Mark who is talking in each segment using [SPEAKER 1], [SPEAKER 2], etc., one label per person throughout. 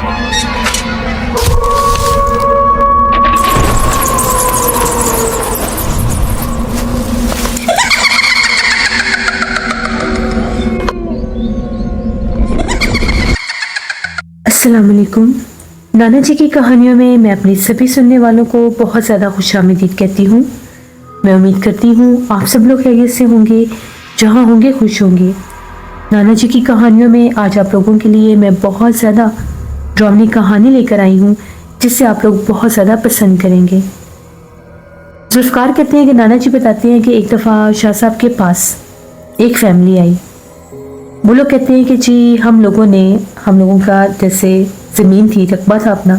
[SPEAKER 1] السلام علیکم۔ نانا جی کی کہانیوں میں میں اپنے سبھی سننے والوں کو بہت زیادہ خوش آمدید کہتی ہوں۔ میں امید کرتی ہوں آپ سب لوگ خیریت سے ہوں گے، جہاں ہوں گے خوش ہوں گے۔ نانا جی کی کہانیوں میں آج آپ لوگوں کے لیے میں بہت زیادہ ڈرامانی کہانی لے کر آئی ہوں، جسے آپ لوگ بہت زیادہ پسند کریں گے۔ ذوالفقار کہتے ہیں کہ نانا جی بتاتے ہیں کہ ایک دفعہ شاہ صاحب کے پاس ایک فیملی آئی۔ وہ لوگ کہتے ہیں کہ جی ہم لوگوں کا جیسے زمین تھی، رقبہ تھا اپنا،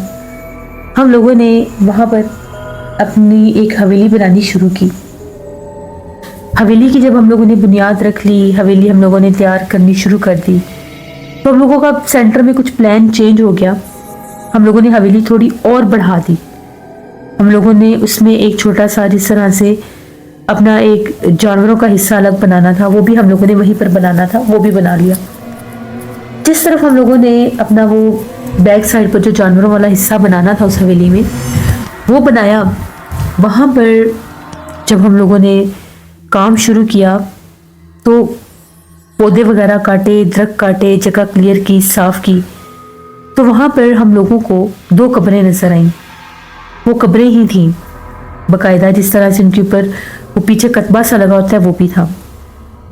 [SPEAKER 1] ہم لوگوں نے وہاں پر اپنی ایک حویلی بنانی شروع کی۔ حویلی کی جب ہم لوگوں نے بنیاد رکھ لی، حویلی ہم لوگوں نے تیار کرنی شروع کر دی، تو ہم لوگوں کا سینٹر میں کچھ پلان چینج ہو گیا۔ ہم لوگوں نے حویلی تھوڑی اور بڑھا دی۔ ہم لوگوں نے اس میں ایک چھوٹا سا جس طرح سے اپنا ایک جانوروں کا حصہ الگ بنانا تھا، وہ بھی ہم لوگوں نے وہیں پر بنانا تھا، وہ بھی بنا لیا۔ جس طرف ہم لوگوں نے اپنا وہ بیک سائڈ پر جو جانوروں والا حصہ بنانا تھا اس حویلی میں، وہ بنایا۔ وہاں پر جب ہم لوگوں نے کام شروع کیا تو پودے وغیرہ کاٹے، درخت کاٹے، جگہ کلیئر کی، صاف کی، تو وہاں پر ہم لوگوں کو 2 قبریں نظر آئیں۔ وہ قبریں ہی تھیں باقاعدہ، جس طرح سے ان کے اوپر وہ پیچھے کتبہ سا لگا ہوتا ہے وہ بھی تھا۔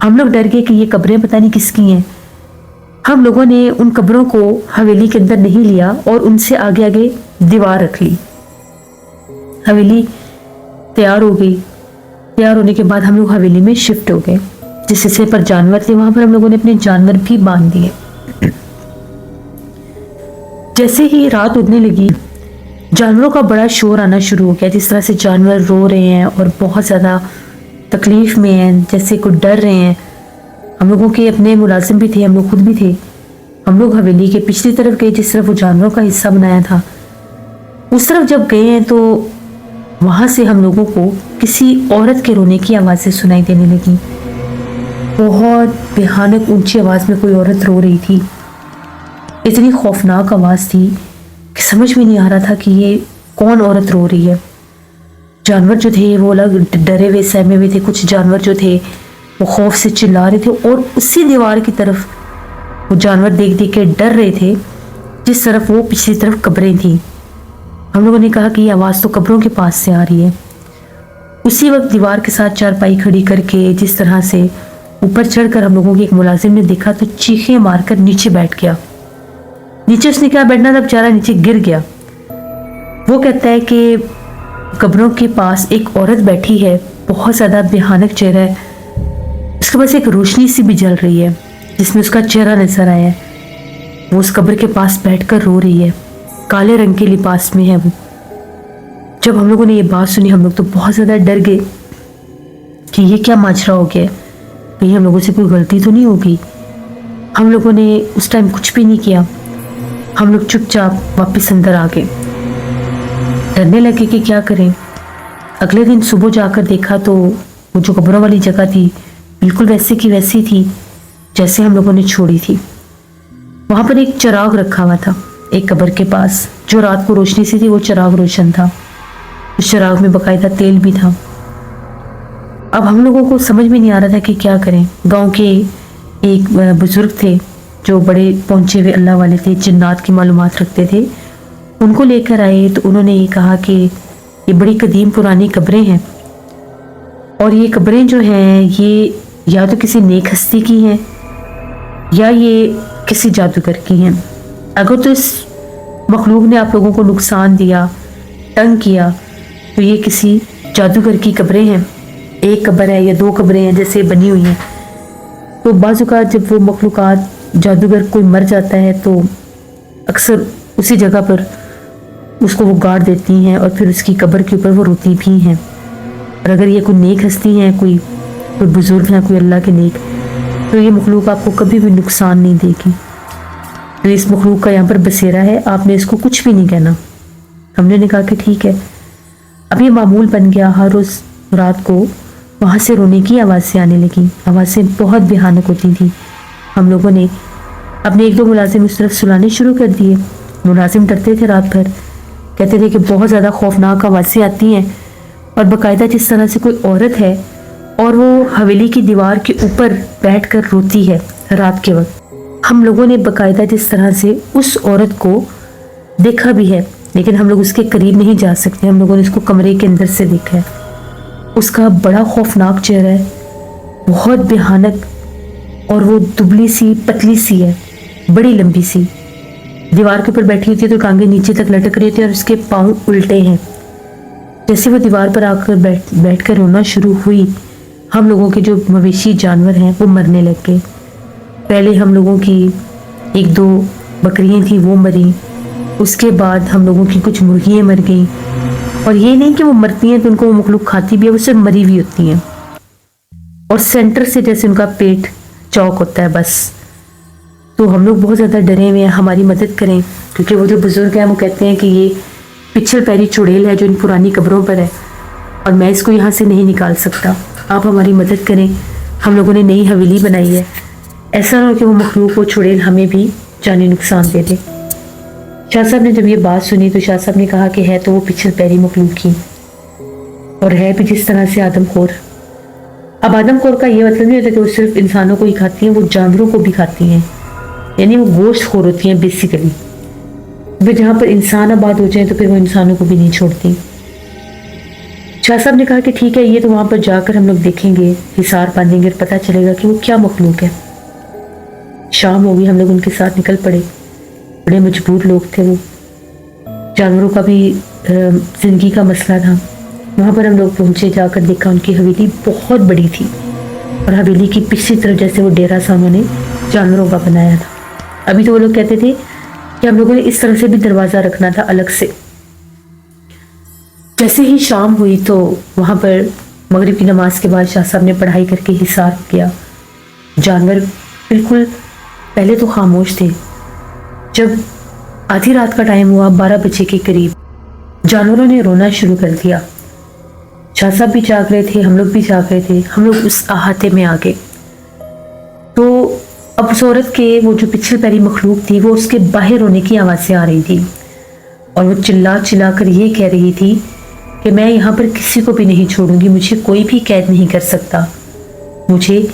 [SPEAKER 1] ہم لوگ ڈر گئے کہ یہ قبریں پتہ نہیں کس کی ہیں۔ ہم لوگوں نے ان قبروں کو حویلی کے اندر نہیں لیا اور ان سے آگے آگے دیوار رکھ لی۔ حویلی تیار ہو گئی۔ تیار ہونے کے بعد ہم لوگ حویلی میں شفٹ ہو گئے۔ جس حصے پر جانور تھے وہاں پر ہم لوگوں نے اپنے جانور بھی باندھ دیے۔ جیسے ہی رات ہونے لگی، جانوروں کا بڑا شور آنا شروع ہو گیا، جس طرح سے جانور رو رہے ہیں اور بہت زیادہ تکلیف میں ہیں، جیسے کوئی ڈر رہے ہیں۔ ہم لوگوں کے اپنے ملازم بھی تھے، ہم لوگ خود بھی تھے۔ ہم لوگ حویلی کے پچھلی طرف گئے، جس طرف وہ جانوروں کا حصہ بنایا تھا۔ اس طرف جب گئے ہیں تو وہاں سے ہم لوگوں کو کسی عورت کے رونے کی آوازیں سنائی دینے لگی۔ بہت بھیانک اونچی آواز میں کوئی عورت رو رہی تھی۔ اتنی خوفناک آواز تھی کہ سمجھ میں نہیں آ رہا تھا کہ یہ کون عورت رو رہی ہے۔ جانور جو تھے وہ الگ ڈرے ہوئے سہمے ہوئے تھے، کچھ جانور جو تھے وہ خوف سے چلا رہے تھے، اور اسی دیوار کی طرف وہ جانور دیکھ دیکھ کے ڈر رہے تھے جس طرف وہ پچھلی طرف قبریں تھیں۔ ہم لوگوں نے کہا کہ یہ آواز تو قبروں کے پاس سے آ رہی ہے۔ اسی وقت دیوار کے ساتھ چارپائی کھڑی کر کے جس طرح سے اوپر چڑھ کر ہم لوگوں کے ایک ملازم نے دیکھا تو چیخیں مار کر نیچے بیٹھ گیا۔ نیچے اس نے کیا بیٹھنا تھا بیچارہ، نیچے گر گیا۔ وہ کہتا ہے کہ قبروں کے پاس ایک عورت بیٹھی ہے، بہت زیادہ بھیانک چہرہ ہے، اس کے پاس ایک روشنی سی بھی جل رہی ہے جس میں اس کا چہرہ نظر آیا ہے۔ وہ اس قبر کے پاس بیٹھ کر رو رہی ہے، کالے رنگ کے لباس میں ہے وہ۔ جب ہم لوگوں نے یہ بات سنی ہم لوگ تو بہت زیادہ ڈر گئے کہ یہ کیا ماجرا ہو گیا، کہیں ہم لوگوں سے کوئی غلطی تو نہیں ہوگی۔ ہم لوگوں نے اس ٹائم کچھ بھی نہیں کیا، ہم لوگ چپ چاپ واپس اندر آ گئے، ڈرنے لگے کہ کیا کریں۔ اگلے دن صبح جا کر دیکھا تو وہ جو قبروں والی جگہ تھی بالکل ویسے کی ویسی تھی جیسے ہم لوگوں نے چھوڑی تھی۔ وہاں پر ایک چراغ رکھا ہوا تھا ایک قبر کے پاس، جو رات کو روشنی سی تھی وہ چراغ روشن تھا۔ اس چراغ میں باقاعدہ تیل بھی تھا۔ اب ہم لوگوں کو سمجھ میں نہیں آ رہا تھا کہ کیا کریں۔ گاؤں کے ایک بزرگ تھے جو بڑے پہنچے ہوئے اللہ والے تھے، جنات کی معلومات رکھتے تھے، ان کو لے کر آئے تو انہوں نے یہ کہا کہ یہ بڑی قدیم پرانی قبریں ہیں، اور یہ قبریں جو ہیں یہ یا تو کسی نیک ہستی کی ہیں یا یہ کسی جادوگر کی ہیں۔ اگر تو اس مخلوق نے آپ لوگوں کو نقصان دیا، تنگ کیا، تو یہ کسی جادوگر کی قبریں ہیں۔ ایک قبر ہے یا 2 قبریں ہیں جیسے بنی ہوئی ہیں۔ تو بعض اوقات جب وہ مخلوقات، جادوگر کوئی مر جاتا ہے تو اکثر اسی جگہ پر اس کو وہ گاڑ دیتی ہیں اور پھر اس کی قبر کے اوپر وہ روتی بھی ہیں۔ اور اگر یہ کوئی نیک ہستی ہیں، کوئی بزرگ ہیں، کوئی اللہ کے نیک، تو یہ مخلوق آپ کو کبھی بھی نقصان نہیں دے گی۔ تو اس مخلوق کا یہاں پر بسیرا ہے، آپ نے اس کو کچھ بھی نہیں کہنا۔ ہم نے کہا کہ ٹھیک ہے۔ اب یہ معمول بن گیا، ہر روز رات کو وہاں سے رونے کی آوازیں آنے لگی، آوازیں بہت بھیانک ہوتی تھی۔ ہم لوگوں نے اپنے 1-2 ملازم اس طرف سلانے شروع کر دیے मुलाजिम डरते थे रात भर, कहते थे कि बहुत ज़्यादा खौफनाक आवाज़ें आती हैं और बाकायदा जिस तरह से कोई औरत है और वो हवेली की दीवार के ऊपर बैठकर रोती है रात के वक्त। हम लोगों ने बाकायदा जिस तरह से उस औरत को देखा भी है, लेकिन हम लोग उसके करीब नहीं जा सकते। हम लोगों ने उसको कमरे के अंदर से देखा है। उसका बड़ा खौफनाक चेहरा है, बहुत भयानक, और वो दुबली सी पतली सी है, बड़ी लंबी सी, दीवार के ऊपर बैठी होती है तो टांगे नीचे तक लटक रही होती है और उसके पाँव उल्टे हैं। जैसे वो दीवार पर आकर बैठ कर रोना शुरू हुई, हम लोगों के जो मवेशी जानवर हैं वो मरने लग गए। पहले हम लोगों की 1-2 बकरियां थी वो मरी, उसके बाद हम लोगों की कुछ मुर्गियाँ मर गई। और ये नहीं कि वो मरती हैं तो उनको वो मखलूक खाती भी है, वो सिर्फ मरी हुई होती हैं और सेंटर से जैसे उनका पेट चौक होता है बस। तो हम लोग बहुत ज़्यादा डरे हुए हैं, हमारी मदद करें, क्योंकि वो जो बुज़ुर्ग हैं वो कहते हैं कि ये पिछल पैरी चुड़ैल है जो इन पुरानी कब्रों पर है और मैं इसको यहाँ से नहीं निकाल सकता, आप हमारी मदद करें। हम लोगों ने नई हवेली बनाई है, ऐसा ना हो कि वो मखलूक वो चुड़ैल हमें भी जानी नुकसान दे दे। शाह साहब ने जब ये बात सुनी तो शाह साहब ने कहा कि है तो वो पिछल पैरी मखलूक ही, और है भी जिस तरह से आदमखोर। अब आदमखोर का ये मतलब नहीं होता कि वो सिर्फ इंसानों को ही खाती हैं, वो जानवरों को भी खाती हैं, यानी वो गोश्त खोर होती हैं बेसिकली। फिर जहाँ पर इंसान आबाद हो जाए तो फिर वो इंसानों को भी नहीं छोड़ती। शाह साहब ने कहा कि ठीक है, ये तो वहाँ पर जाकर हम लोग देखेंगे, हिसार बांधेंगे, पता चलेगा कि वो क्या मखलूक है। शाम हो गई, हम लोग उनके साथ निकल पड़े। बड़े मजबूर लोग थे वो, जानवरों का भी जिंदगी का मसला था। वहाँ पर हम लोग पहुँचे, जाकर देखा उनकी हवेली बहुत बड़ी थी और हवेली की पिछली तरफ जैसे वो डेरा सा उन्होंने जानवरों का बनाया था। अभी तो वो लोग कहते थे कि हम लोगों ने इस तरह से भी दरवाज़ा रखना था अलग से। जैसे ही शाम हुई तो वहाँ पर मगरिब की नमाज के बाद शाह साहब ने पढ़ाई करके हिसार किया। जानवर बिल्कुल पहले तो खामोश थे। जब आधी रात का टाइम हुआ, 12 बजे के करीब, जानवरों ने रोना शुरू कर दिया। शाह साहब भी जाग रहे थे, हम लोग भी जाग रहे थे। हम लोग उस अहाते में आ गए तो अब उस औरत के वो जो पिछले पैरी मखलूक थी वो उसके बाहर रोने की आवाज़ें आ रही थी और वो चिल्ला चिल्ला कर ये कह रही थी कि मैं यहाँ पर किसी को भी नहीं छोड़ूंगी, मुझे कोई भी कैद नहीं कर सकता। मुझे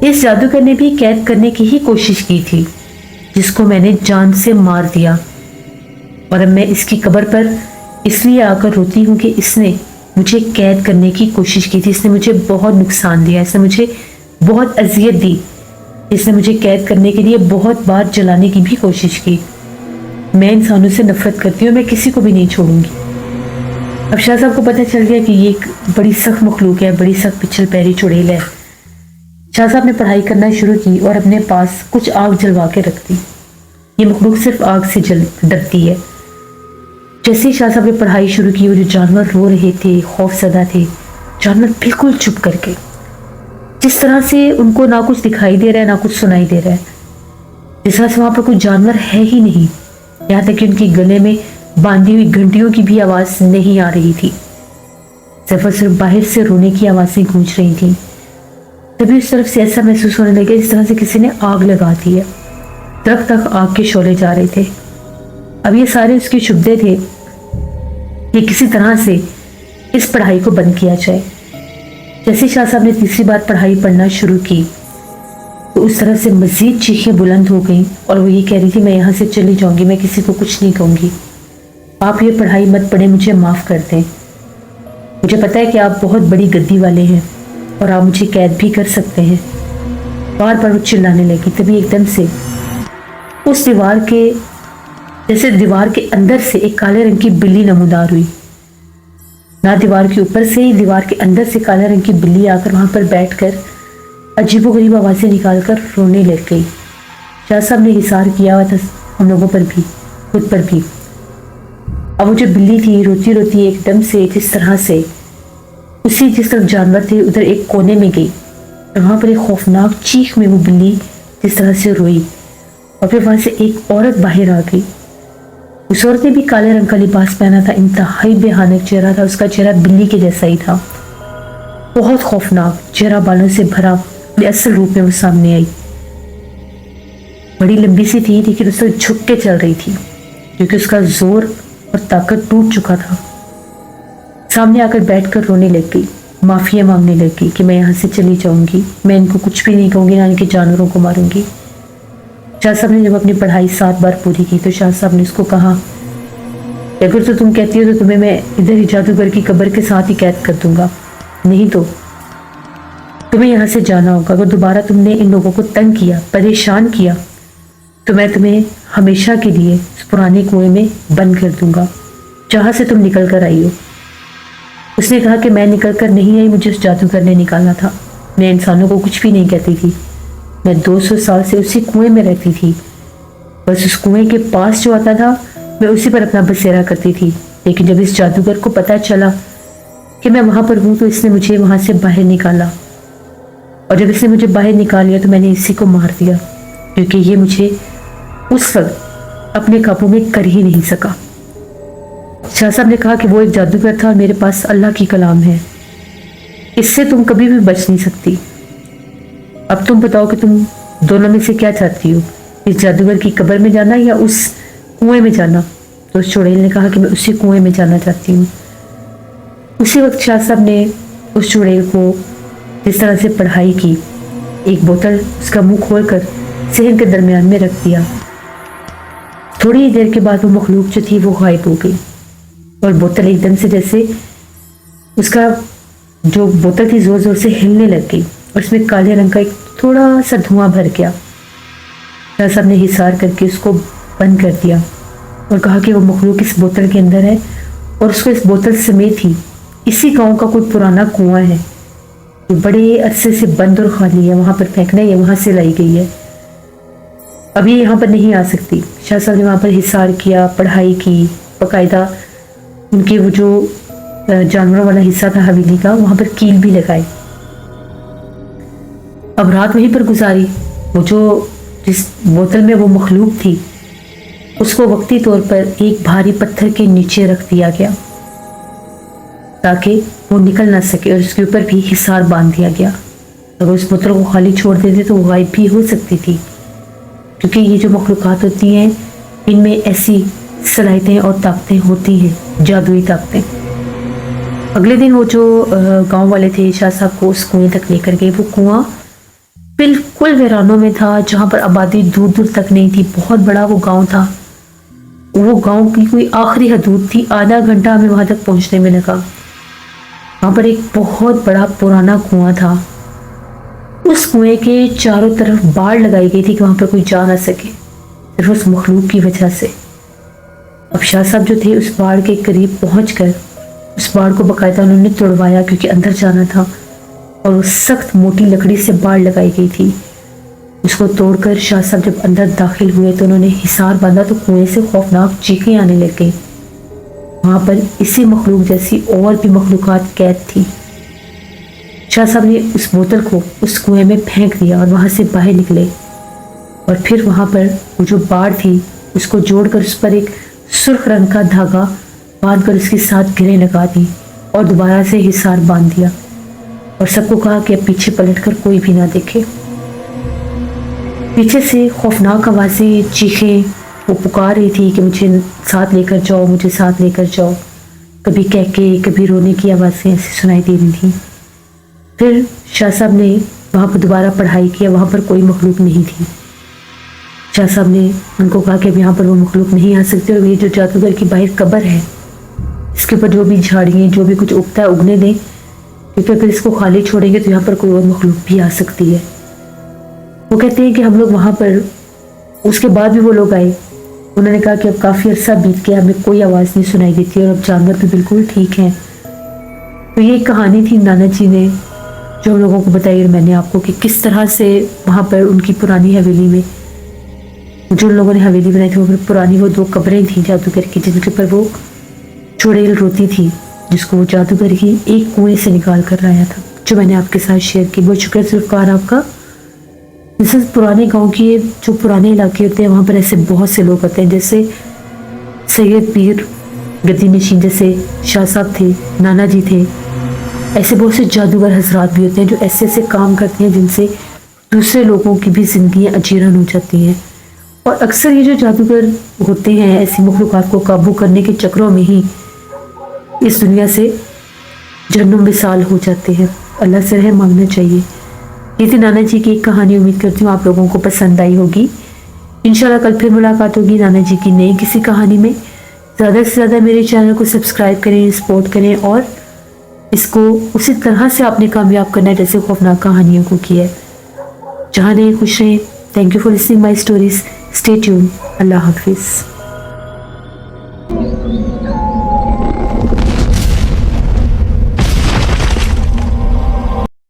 [SPEAKER 1] इस जादूगर ने भी कैद करने की ही कोशिश की थी जिसको मैंने जान से मार दिया, और अब मैं इसकी कब्र पर इसलिए आकर रोती हूँ कि इसने मुझे कैद करने की कोशिश की थी, इसने मुझे बहुत नुकसान दिया, इसने मुझे बहुत अजियत दी, इसने मुझे कैद करने के लिए बहुत बार जलाने की भी कोशिश की। मैं इंसानों से नफरत करती हूँ, मैं किसी को भी नहीं छोड़ूंगी। अब शाह साहब को पता चल गया कि ये एक बड़ी सख्त मखलूक है, बड़ी सख्त पिछल पैरी चुड़ैल है। शाह साहब ने पढ़ाई करना शुरू की और अपने पास कुछ आग जलवा के रख दी। ये मखलूक सिर्फ आग से डरती है। जैसे ही शाह साहब ने पढ़ाई शुरू की, वो जो जानवर रो रहे थे, खौफजदा थे, जानवर बिल्कुल चुप करके, जिस तरह से उनको ना कुछ दिखाई दे रहा है ना कुछ सुनाई दे रहा है, जिस तरह से वहाँ पर कोई जानवर है ही नहीं। यहाँ तक कि उनके गले में बांधी हुई घंटियों की भी आवाज़ नहीं आ रही थी, सिर्फ बाहर से रोने की आवाज़ें गूंज रही थी। तभी उस तरफ से ऐसा महसूस होने लगा इस तरह से किसी ने आग लगा दी है। दरख्त तक आग के शोले जा रहे थे। अब ये सारे उसके शुबदे थे कि किसी तरह से इस पढ़ाई को बंद किया जाए। जैसे शाह साहब ने तीसरी बार पढ़ाई पढ़ना शुरू की तो उस तरह से मज़ीद चीखें बुलंद हो गई और वो ये कह रही थी मैं यहाँ से चली जाऊँगी, मैं किसी को कुछ नहीं कहूँगी, आप ये पढ़ाई मत पढ़ें, मुझे माफ़ कर दें। मुझे पता है कि आप बहुत बड़ी गद्दी वाले हैं और आप मुझे कैद भी कर सकते हैं। बार बार वो चिल्लाने लगी। तभी एकदम से उस दीवार के अंदर से एक काले रंग की बिल्ली नमूदार हुई। ना दीवार के ऊपर से ही, दीवार के अंदर से काले रंग की बिल्ली आकर वहां पर बैठकर अजीबोगरीब आवाज़ें निकालकर रोने लग गई। शाह साहब ने हिसार किया हुआ था हम लोगों पर भी, खुद पर भी। अब वो जो बिल्ली थी रोती रोती एकदम से जिस तरह से उसी जिस तरफ जानवर थे उधर एक कोने में गई और वहाँ पर एक खौफनाक चीख में वो बिल्ली जिस तरह से रोई और फिर वहाँ से एक औरत बाहर आ गई। उस औरत ने भी काले रंग का लिबास पहना था, इंतहाई भयानक चेहरा था, उसका चेहरा बिल्ली के जैसा ही था, बहुत खौफनाक चेहरा, बालों से भरा, अपने असल रूप में वो सामने आई। बड़ी लंबी सी थी लेकिन उस पर झुक के चल रही थी। क्योंकि उसका जोर और ताकत टूट चुका था। सामने आकर बैठकर रोने लग गई, माफिया मांगने लगी कि मैं यहाँ से चली जाऊंगी, मैं इनको कुछ भी नहीं कहूंगी, ना इनके जानवरों को मारूंगी। शाह साहब ने जब अपनी पढ़ाई 7 बार पूरी की तो शाह साहब ने उसको कहा, अगर तो तुम कहती हो तो तुम्हें मैं इधर ही जादूगर की कब्र के साथ ही कैद कर दूंगा, नहीं तो तुम्हें यहाँ से जाना होगा। अगर दोबारा तुमने इन लोगों को तंग किया, परेशान किया, तो मैं तुम्हें हमेशा के लिए इस पुराने कुएं में बंद कर दूंगा, जहाँ से तुम निकल कर आई हो। उसने कहा कि मैं निकल कर नहीं आई, मुझे उस जादूगर ने निकालना था। मैं इंसानों को कुछ भी नहीं कहती थी, मैं 200 साल से उसी कुएं में रहती थी। बस उस कुएं के पास जो आता था मैं उसी पर अपना बसेरा करती थी। लेकिन जब इस जादूगर को पता चला कि मैं वहां पर हूं तो इसने मुझे वहां से बाहर निकाला, और जब इसने मुझे बाहर निकाल लिया तो मैंने इसी को मार दिया, क्योंकि ये मुझे उस वक्त अपने काबू में कर ही नहीं सका। शाह साहब ने कहा कि वो एक जादूगर था और मेरे पास अल्लाह की कलाम है, इससे तुम कभी भी बच नहीं सकती। अब तुम बताओ कि तुम दोनों में से क्या चाहती हो, इस जादूगर की कब्र में जाना या उस कुएं में जाना? तो उस चुड़ैल ने कहा कि मैं उसी कुएं में जाना चाहती हूँ। उसी वक्त शाह साहब ने उस चुड़ैल को जिस तरह से पढ़ाई की, एक बोतल उसका मुंह खोलकर सहन के दरमियान में रख दिया। थोड़ी ही देर के बाद वो मखलूक जो थी वो गायब हो गई और बोतल एकदम से जैसे उसका जो बोतल थी जोर जोर से हिलने लग गई और उसमें काले रंग का एक थोड़ा सा धुआं भर गया। शाह साहब ने हिसार करके उसको बंद कर दिया और कहा कि वो मखलूक इस बोतल के अंदर है और उसको इस बोतल समेत ही इसी गांव का कोई पुराना कुआं है, बड़े अरसे से बंद और खाली है, वहां पर फेंकना है, वहां से लाई गई है, अभी यहाँ पर नहीं आ सकती। शाह साहब ने वहां पर हिसार किया, पढ़ाई की, बाकायदा उनके वो जो जानवरों वाला हिस्सा था हवेली का, वहां पर कील भी लगाई। अब रात वहीं पर गुजारी। वो जो जिस बोतल में वो मखलूक थी उसको वक्ती तौर पर एक भारी पत्थर के नीचे रख दिया गया ताकि वो निकल ना सके, और उसके ऊपर भी हिसार बांध दिया गया। अगर उस बोतल को खाली छोड़ देते तो वो गायब भी हो सकती थी, क्योंकि ये जो मखलूकात होती हैं इनमें ऐसी सलाहियतें और ताकतें होती हैं, जादुई ताकतें। अगले दिन वो जो गांव वाले थे शाह साहब को उस कुएं तक लेकर गए। वो कुआं बिल्कुल वीरानों में था, जहां पर आबादी दूर दूर तक नहीं थी। बहुत बड़ा वो गांव था, वो गांव की कोई आखिरी हदूद थी। आधा घंटा हमें वहां तक पहुंचने में लगा। वहां पर एक बहुत बड़ा पुराना कुआं था। उस कुएं के चारों तरफ बाड़ लगाई गई थी कि वहां पर कोई जा ना सके, सिर्फ उस मखलूक की वजह से। अब शाह साहब जो थे उस बाड़ के करीब पहुंचकर उस बाड़ को बाकायदा उन्होंने तोड़वाया, क्योंकि अंदर जाना था, और उस सख्त मोटी लकड़ी से बाड़ लगाई गई थी। उसको तोड़कर शाह साहब जब अंदर दाखिल हुए तो उन्होंने हिसार बांधा तो कुएं से खौफनाक चीखें आने लग गई। वहां पर इसी मखलूक जैसी और भी मखलूकात कैद थी। शाह साहब ने उस बोतल को उस कुएं में फेंक दिया और वहां से बाहर निकले, और फिर वहां पर वो जो बाड़ थी उसको जोड़कर उस पर एक सुर्ख रंग का धागा बांधकर उसके साथ गिरें लगा दी और दोबारा से हिसार बांध दिया, और सबको कहा कि अब पीछे पलटकर कोई भी ना देखे। पीछे से खौफनाक आवाज़ें, चीखें, वो पुकार रही थी कि मुझे साथ लेकर जाओ, मुझे साथ लेकर जाओ। कभी कह के कभी रोने की आवाज़ें ऐसी सुनाई दे रही थी। फिर शाह साहब ने वहाँ पर दोबारा पढ़ाई किया, वहाँ पर कोई मखलूक नहीं थी। शाह साहब ने उनको कहा कि अब यहाँ पर वो मखलूक नहीं आ सकते, और ये जो जादूगर की बाहर कब्र है इसके ऊपर जो भी झाड़ियाँ जो भी कुछ उगता है उगने दें, क्योंकि अगर इसको खाली छोड़ेंगे तो यहाँ पर कोई और मखलूक भी आ सकती है। वो कहते हैं कि हम लोग वहाँ पर, उसके बाद भी वो लोग आए, उन्होंने कहा कि अब काफ़ी अरसा बीत गया, हमें कोई आवाज़ नहीं सुनाई देती और अब जानवर भी बिल्कुल ठीक हैं। तो ये एक कहानी थी नाना जी ने जो हम लोगों को बताई, और मैंने आपको कि किस तरह से वहाँ पर उनकी पुरानी हवेली में जो लोगों ने हवेली बनाई थी वो पुरानी वो 2 कब्रें थी जादूगर की, जिनके ऊपर वो चुड़ैल रोती थी, जिसको वो जादूगर ही एक कुएं से निकाल कर लाया था, जो मैंने आपके साथ शेयर की। बहुत शुक्रिया जुल्फ़िकार आपका। जैसे पुराने गांव के जो पुराने इलाके होते हैं वहाँ पर ऐसे बहुत से लोग होते हैं, जैसे सैयद पीर गद्दी नशीन जैसे शाह साहब थे, नाना जी थे। ऐसे बहुत से जादूगर हजरात भी होते हैं जो ऐसे ऐसे काम करते हैं जिनसे दूसरे लोगों की भी जिंदगियाँ अजीरन हो जाती हैं। اور اکثر یہ جو جادوگر ہوتے ہیں ایسی مخلوقات کو قابو کرنے کے چکروں میں ہی اس دنیا سے جہنم مثال ہو جاتے ہیں. اللہ سے رحم مانگنا چاہیے. یہ تھی نانا جی کی ایک کہانی. امید کرتی ہوں آپ لوگوں کو پسند آئی ہوگی. انشاءاللہ کل پھر ملاقات ہوگی نانا جی کی نئی کسی کہانی میں. زیادہ سے زیادہ میرے چینل کو سبسکرائب کریں، سپورٹ کریں اور اس کو اسی طرح سے آپ نے کامیاب کرنا ہے جیسے خوفناک کہانیوں کو کیا ہے. جہاں رہیں خوش رہیں. Thank you for listening my stories. Stay tuned. اللہ حافظ.